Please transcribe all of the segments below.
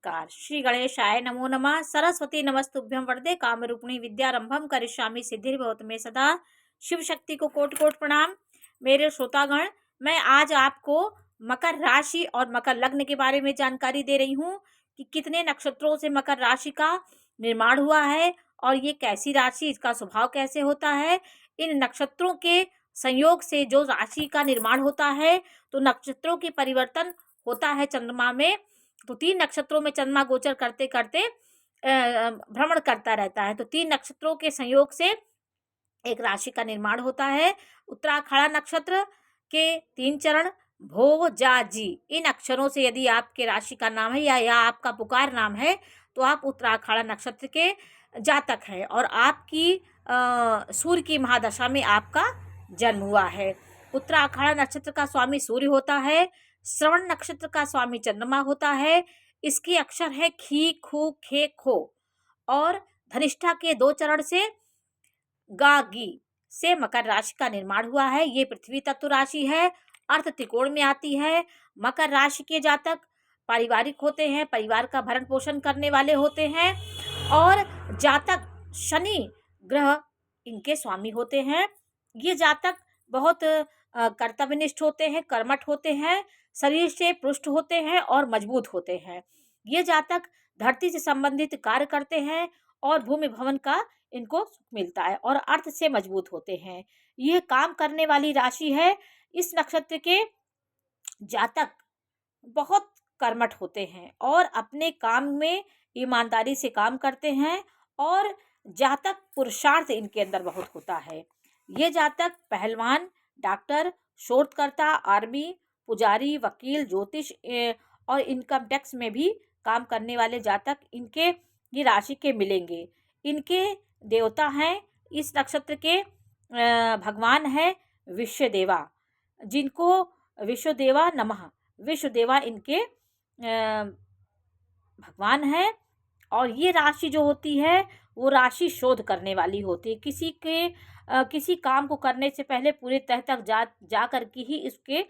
नमस्कार। श्री गणेशाय नमो नमः। सरस्वती नमस्तुभ्यं वरदे कामरूपिणी विद्यारंभम करिष्यामि सिद्धिर्भवतु मे सदा। शिव शक्ति को कोटि कोटि प्रणाम। मेरे श्रोतागण, मैं आज आपको मकर राशि और मकर लग्न के बारे में जानकारी दे रही हूँ कि कितने नक्षत्रों से मकर राशि का निर्माण हुआ है और ये कैसी राशि, इसका स्वभाव कैसे होता है। इन नक्षत्रों के संयोग से जो राशि का निर्माण होता है, तो नक्षत्रों के परिवर्तन होता है चंद्रमा में। तो 3 नक्षत्रों में चंद्रमा गोचर करते करते भ्रमण करता रहता है। तो 3 नक्षत्रों के संयोग से एक राशि का निर्माण होता है। उत्तराखड़ा नक्षत्र के 3 चरण भो जा जी, इन अक्षरों से यदि आपके राशि का नाम है या आपका पुकार नाम है, तो आप उत्तराखड़ा नक्षत्र के जातक हैं और आपकी सूर्य की महादशा में आपका जन्म हुआ है। उत्तराखड़ा नक्षत्र का स्वामी सूर्य होता है। श्रवण नक्षत्र का स्वामी चंद्रमा होता है। इसके अक्षर है खी खू खे खो। और धनिष्ठा के 2 चरण से गा गी से मकर राशि का निर्माण हुआ है। ये पृथ्वी तत्व राशि है, अर्थ त्रिकोण में आती है। मकर राशि के जातक पारिवारिक होते हैं, परिवार का भरण पोषण करने वाले होते हैं और जातक शनि ग्रह इनके स्वामी होते हैं। ये जातक बहुत कर्तव्यनिष्ठ होते हैं, कर्मठ होते हैं, शरीर से पुष्ट होते हैं और मजबूत होते हैं। ये जातक धरती से संबंधित कार्य करते हैं और भूमि भवन का इनको सुख मिलता है और अर्थ से मजबूत होते हैं। ये काम करने वाली राशि है। इस नक्षत्र के जातक बहुत कर्मठ होते हैं और अपने काम में ईमानदारी से काम करते हैं और जातक पुरुषार्थ इनके अंदर बहुत होता है। ये जातक पहलवान, डॉक्टर, शोधकर्ता, आर्मी, पुजारी, वकील, ज्योतिष और इनकम टैक्स में भी काम करने वाले जातक इनके ये राशि के मिलेंगे। इनके देवता हैं, इस नक्षत्र के भगवान है विश्वदेवा, जिनको विश्वदेवा नमः, विश्वदेवा इनके भगवान है। और ये राशि जो होती है वो राशि शोध करने वाली होती है। किसी काम को करने से पहले पूरे तह तक जा कर के ही इसके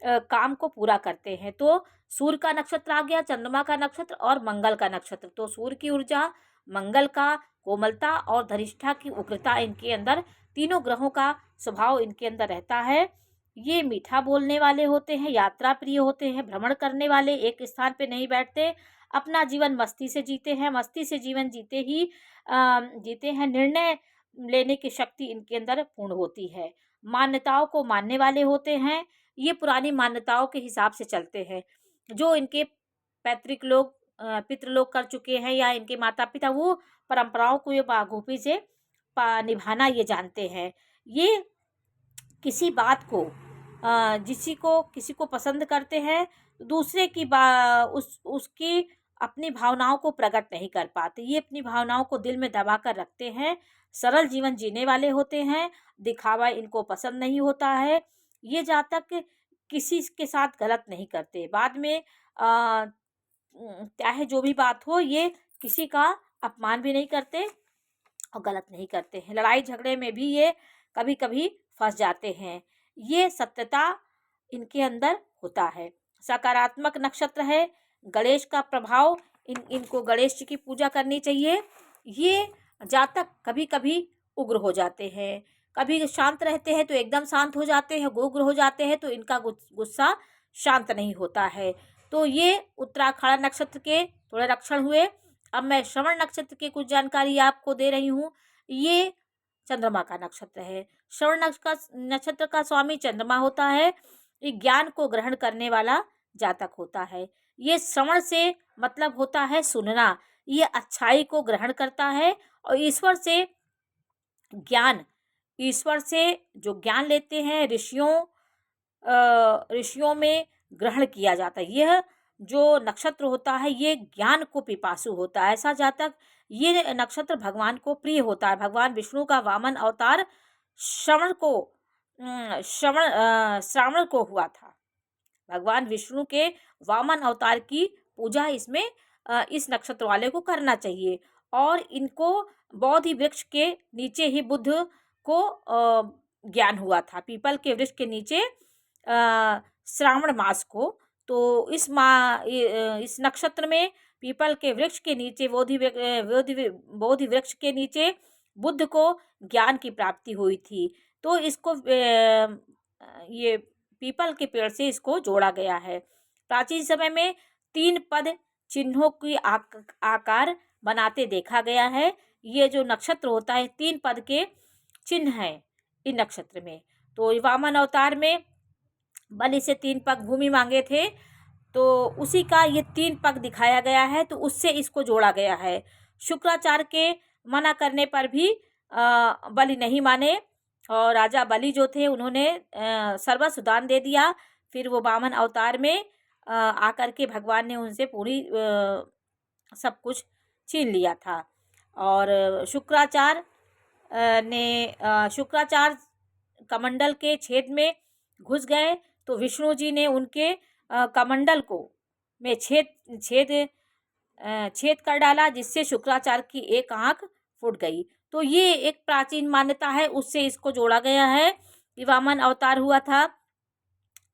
काम को पूरा करते हैं। तो सूर्य का नक्षत्र आ गया, चंद्रमा का नक्षत्र और मंगल का नक्षत्र। तो सूर्य की ऊर्जा, मंगल का कोमलता और धनिष्ठा की उग्रता इनके अंदर, तीनों ग्रहों का स्वभाव इनके अंदर रहता है। ये मीठा बोलने वाले होते हैं, यात्रा प्रिय होते हैं, भ्रमण करने वाले, एक स्थान पे नहीं बैठते, अपना जीवन मस्ती से जीते हैं, मस्ती से जीवन जीते हैं। निर्णय लेने की शक्ति इनके अंदर पूर्ण होती है। मान्यताओं को मानने वाले होते हैं। ये पुरानी मान्यताओं के हिसाब से चलते हैं। जो इनके पैतृक लोग, पितृ लोग कर चुके हैं या इनके माता पिता, वो परंपराओं को ये बाखूबी से निभाना ये जानते हैं। ये किसी बात को किसी को पसंद करते हैं, दूसरे की उसकी अपनी भावनाओं को प्रकट नहीं कर पाते। ये अपनी भावनाओं को दिल में दबा कर रखते हैं। सरल जीवन जीने वाले होते हैं, दिखावा इनको पसंद नहीं होता है। ये जातक किसी के साथ गलत नहीं करते। बाद में चाहे जो भी बात हो, ये किसी का अपमान भी नहीं करते और गलत नहीं करते हैं। लड़ाई झगड़े में भी ये कभी कभी फंस जाते हैं। ये सत्यता इनके अंदर होता है। सकारात्मक नक्षत्र है। गणेश का प्रभाव, इनको गणेश जी की पूजा करनी चाहिए। ये जातक कभी कभी उग्र हो जाते हैं, कभी शांत रहते हैं तो एकदम शांत हो जाते हैं, उग्र हो जाते हैं तो इनका गुस्सा शांत नहीं होता है। तो ये उत्तराखड़ा नक्षत्र के थोड़े लक्षण हुए। अब मैं श्रवण नक्षत्र की कुछ जानकारी आपको दे रही हूँ। ये चंद्रमा का नक्षत्र है। श्रवण नक्षत्र का स्वामी चंद्रमा होता है। ये ज्ञान को ग्रहण करने वाला जातक होता है। ये श्रवण से मतलब होता है सुनना। ये अच्छाई को ग्रहण करता है और ईश्वर से जो ज्ञान लेते हैं, ऋषियों में ग्रहण किया जाता है। यह जो नक्षत्र होता है ये ज्ञान को पिपासु होता है। ऐसा जातक, ये नक्षत्र भगवान को प्रिय होता है। भगवान विष्णु का वामन अवतार श्रावण को हुआ था। भगवान विष्णु के वामन अवतार की पूजा इस नक्षत्र वाले को करना चाहिए। और इनको बोधि वृक्ष के नीचे ही बुद्ध को ज्ञान हुआ था। पीपल के वृक्ष के नीचे श्रावण मास को तो इस नक्षत्र में पीपल के वृक्ष के नीचे बोधि वृक्ष के नीचे बुद्ध को ज्ञान की प्राप्ति हुई थी। तो इसको ये पीपल के पेड़ से इसको जोड़ा गया है। प्राचीन समय में 3 पद चिन्हों की आकार बनाते देखा गया है। ये जो नक्षत्र होता है 3 पद के चिन्ह हैं इन नक्षत्र में। तो वामन अवतार में बलि से 3 पग भूमि मांगे थे, तो उसी का ये 3 पग दिखाया गया है, तो उससे इसको जोड़ा गया है। शुक्राचार्य के मना करने पर भी बलि नहीं माने और राजा बलि जो थे उन्होंने सर्वस्व दान दे दिया। फिर वो वामन अवतार में आकर के भगवान ने उनसे पूरी सब कुछ छीन लिया था। और शुक्राचार्य कमंडल के छेद में घुस गए, तो विष्णु जी ने उनके कमंडल को में छेद कर डाला, जिससे शुक्राचार्य की एक आंख फूट गई। तो ये एक प्राचीन मान्यता है, उससे इसको जोड़ा गया है कि वामन अवतार हुआ था।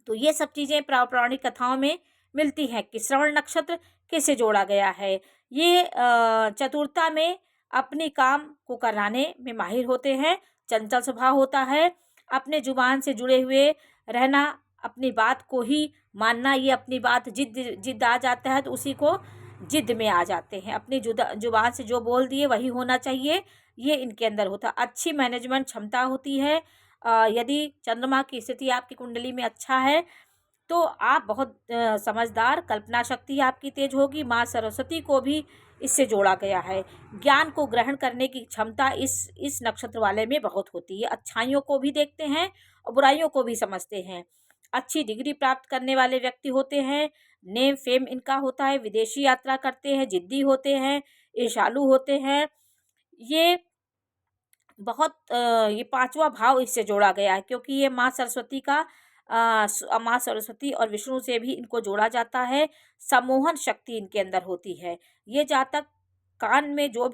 तो ये सब चीज़ें पौराणिक कथाओं में मिलती हैं कि श्रवण नक्षत्र कैसे जोड़ा गया है। ये चतुरता में अपने काम को कराने में माहिर होते हैं, चंचल स्वभाव होता है, अपने जुबान से जुड़े हुए रहना, अपनी बात को ही मानना, ये अपनी बात जिद आ जाता है तो उसी को जिद में आ जाते हैं। अपनी जुबान से जो बोल दिए वही होना चाहिए, ये इनके अंदर होता। अच्छी मैनेजमेंट क्षमता होती है। यदि चंद्रमा की स्थिति आपकी कुंडली में अच्छा है तो आप बहुत समझदार, कल्पना शक्ति आपकी तेज होगी। माँ सरस्वती को भी इससे जोड़ा गया है। ज्ञान को ग्रहण करने की क्षमता इस नक्षत्र वाले में बहुत होती है। अच्छाइयों को भी देखते हैं और बुराइयों को भी समझते हैं। अच्छी डिग्री प्राप्त करने वाले व्यक्ति होते हैं। नेम फेम इनका होता है। विदेशी यात्रा करते हैं, जिद्दी होते हैं, ईर्ष्यालु होते हैं। ये बहुत ये 5वां भाव इससे जोड़ा गया है, क्योंकि ये माँ सरस्वती का माँ सरस्वती और विष्णु से भी इनको जोड़ा जाता है। सम्मोहन शक्ति इनके अंदर होती है। ये जातक कान में जो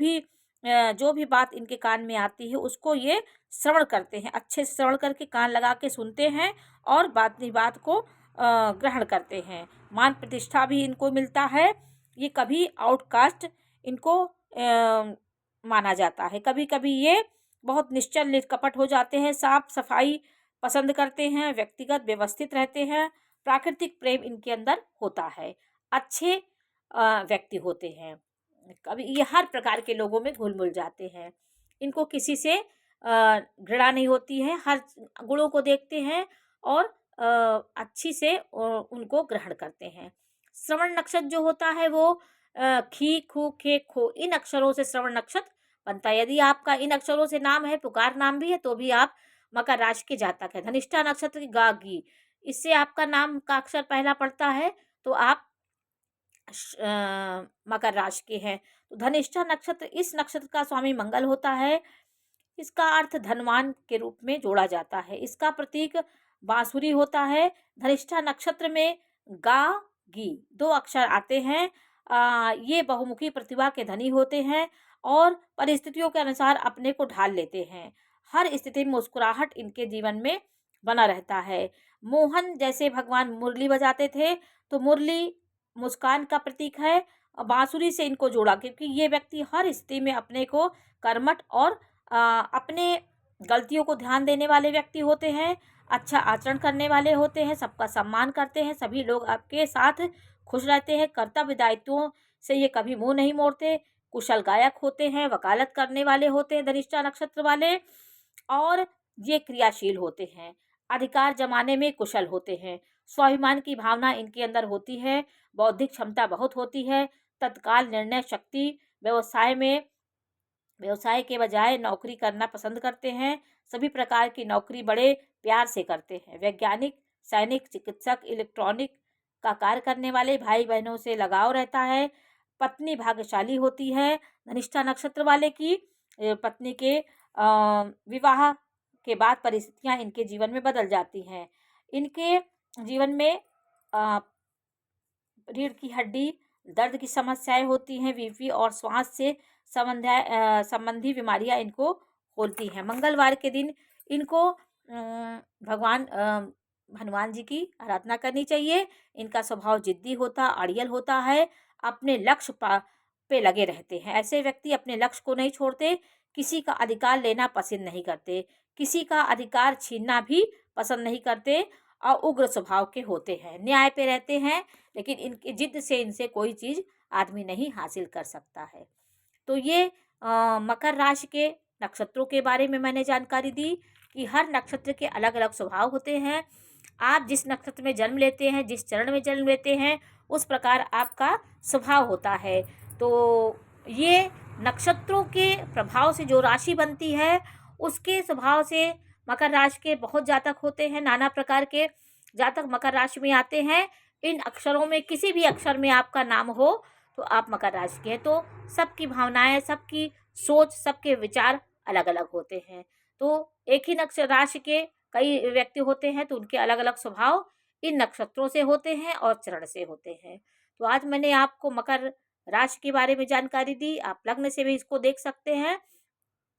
भी बात इनके कान में आती है उसको ये श्रवण करते हैं, अच्छे से श्रवण करके कान लगा के सुनते हैं और बात को ग्रहण करते हैं। मान प्रतिष्ठा भी इनको मिलता है। ये कभी आउटकास्ट इनको माना जाता है। कभी कभी ये बहुत निश्चल निष्कपट हो जाते हैं, साफ सफाई पसंद करते हैं, व्यक्तिगत व्यवस्थित रहते हैं, प्राकृतिक प्रेम इनके अंदर होता है, अच्छे व्यक्ति होते हैं। कभी ये हर प्रकार के लोगों में घुल मिल जाते हैं। इनको किसी से घृणा नहीं होती है, हर गुणों को देखते हैं और अच्छी से उनको ग्रहण करते हैं। श्रवण नक्षत्र जो होता है वो खी खू खे खो इन अक्षरों से श्रवण नक्षत्र बनता है। यदि आपका इन अक्षरों से नाम है, पुकार नाम भी है, तो भी आप मकर राशि के जातक है। धनिष्ठा नक्षत्र की गा गी, इससे आपका नाम का अक्षर पहला पड़ता है तो आप मकर राशि के हैं। तो धनिष्ठा नक्षत्र, इस नक्षत्र का स्वामी मंगल होता है। इसका अर्थ धनवान के रूप में जोड़ा जाता है। इसका प्रतीक बांसुरी होता है। धनिष्ठा नक्षत्र में गा गी 2 अक्षर आते हैं। ये बहुमुखी प्रतिभा के धनी होते हैं और परिस्थितियों के अनुसार अपने को ढाल लेते हैं। हर स्थिति में मुस्कुराहट इनके जीवन में बना रहता है। मोहन जैसे भगवान मुरली बजाते थे, तो मुरली मुस्कान का प्रतीक है। बांसुरी से इनको जोड़ा क्योंकि ये व्यक्ति हर स्थिति में अपने को कर्मठ और अपने गलतियों को ध्यान देने वाले व्यक्ति होते हैं, अच्छा आचरण करने वाले होते हैं, सबका सम्मान करते हैं, सभी लोग आपके साथ खुश रहते हैं, कर्तव्य दायित्वों से ये कभी मुंह नहीं मोड़ते, कुशल गायक होते हैं, वकालत करने वाले होते हैं धनिष्ठा नक्षत्र वाले, और ये क्रियाशील होते हैं, अधिकार जमाने में कुशल होते हैं, स्वाभिमान की भावना इनके अंदर होती है, बौद्धिक क्षमता बहुत होती है, तत्काल निर्णय शक्ति, व्यवसाय के बजाय नौकरी करना पसंद करते हैं, सभी प्रकार की नौकरी बड़े प्यार से करते हैं, वैज्ञानिक, सैनिक, चिकित्सक, इलेक्ट्रॉनिक का कार्य करने वाले, भाई बहनों से लगाव रहता है, पत्नी भाग्यशाली होती है। धनिष्ठा नक्षत्र वाले की पत्नी के विवाह के बाद परिस्थितियां इनके जीवन में बदल जाती हैं। इनके जीवन में रीढ़ की हड्डी, दर्द की समस्याएं होती हैं, बीपी और श्वास से संबंधी बीमारियां इनको होती हैं। मंगलवार के दिन इनको भगवान हनुमान जी की आराधना करनी चाहिए। इनका स्वभाव जिद्दी होता, अड़ियल होता है, अपने लक्ष्य पे लगे रहते हैं। ऐसे व्यक्ति अपने लक्ष्य को नहीं छोड़ते, किसी का अधिकार लेना पसंद नहीं करते, किसी का अधिकार छीनना भी पसंद नहीं करते और उग्र स्वभाव के होते हैं। न्याय पे रहते हैं, लेकिन इनकी जिद से इनसे कोई चीज़ आदमी नहीं हासिल कर सकता है। तो ये मकर राशि के नक्षत्रों के बारे में मैंने जानकारी दी कि हर नक्षत्र के अलग अलग स्वभाव होते हैं। आप जिस नक्षत्र में जन्म लेते हैं, जिस चरण में जन्म लेते हैं, उस प्रकार आपका स्वभाव होता है। तो ये नक्षत्रों के प्रभाव से जो राशि बनती है, उसके स्वभाव से मकर राशि के बहुत जातक होते हैं। नाना प्रकार के जातक मकर राशि में आते हैं। इन अक्षरों में किसी भी अक्षर में आपका नाम हो तो आप मकर राशि के हैं। तो सबकी भावनाएं, सबकी सोच, सबके विचार अलग अलग होते हैं। तो एक ही नक्षत्र राशि के कई व्यक्ति होते हैं, तो उनके अलग अलग स्वभाव इन नक्षत्रों से होते हैं और चरण से होते हैं। तो आज मैंने आपको मकर राशि के बारे में जानकारी दी। आप लग्न से भी इसको देख सकते हैं।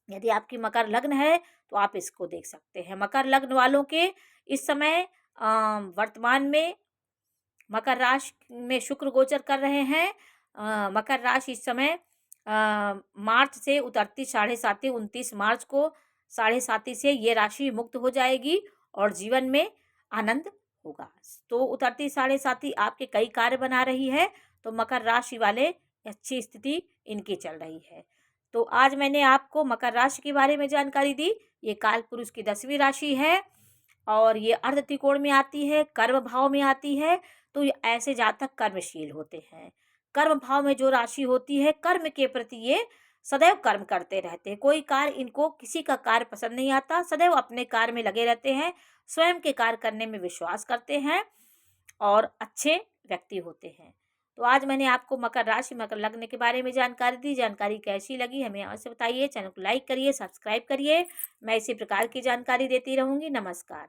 यदि आपकी मकर लग्न है तो आप इसको देख सकते हैं। मकर लग्न वालों के इस समय वर्तमान में मकर राशि में शुक्र गोचर कर रहे हैं। मकर राशि इस समय मार्च से उतरती 7.5 29 मार्च को 7.5 से ये राशि मुक्त हो जाएगी और जीवन में आनंद होगा। तो उतरती 7.5 आपके कई कार्य बना रही है, तो मकर राशि वाले अच्छी स्थिति इनकी चल रही है। तो आज मैंने आपको मकर राशि के बारे में जानकारी दी। ये काल पुरुष की 10वीं राशि है और ये अर्ध त्रिकोण में आती है, कर्म भाव में आती है। तो ये ऐसे जातक कर्मशील होते हैं। कर्म भाव में जो राशि होती है, कर्म के प्रति ये सदैव कर्म करते रहते हैं। कोई कार्य इनको, किसी का कार्य पसंद नहीं आता, सदैव अपने कार्य में लगे रहते हैं, स्वयं के कार्य करने में विश्वास करते हैं और अच्छे व्यक्ति होते हैं। तो आज मैंने आपको मकर राशि, मकर लग्न के बारे में जानकारी दी। जानकारी कैसी लगी हमें अवश्य बताइए। चैनल को लाइक करिए, सब्सक्राइब करिए। मैं इसी प्रकार की जानकारी देती रहूँगी। नमस्कार।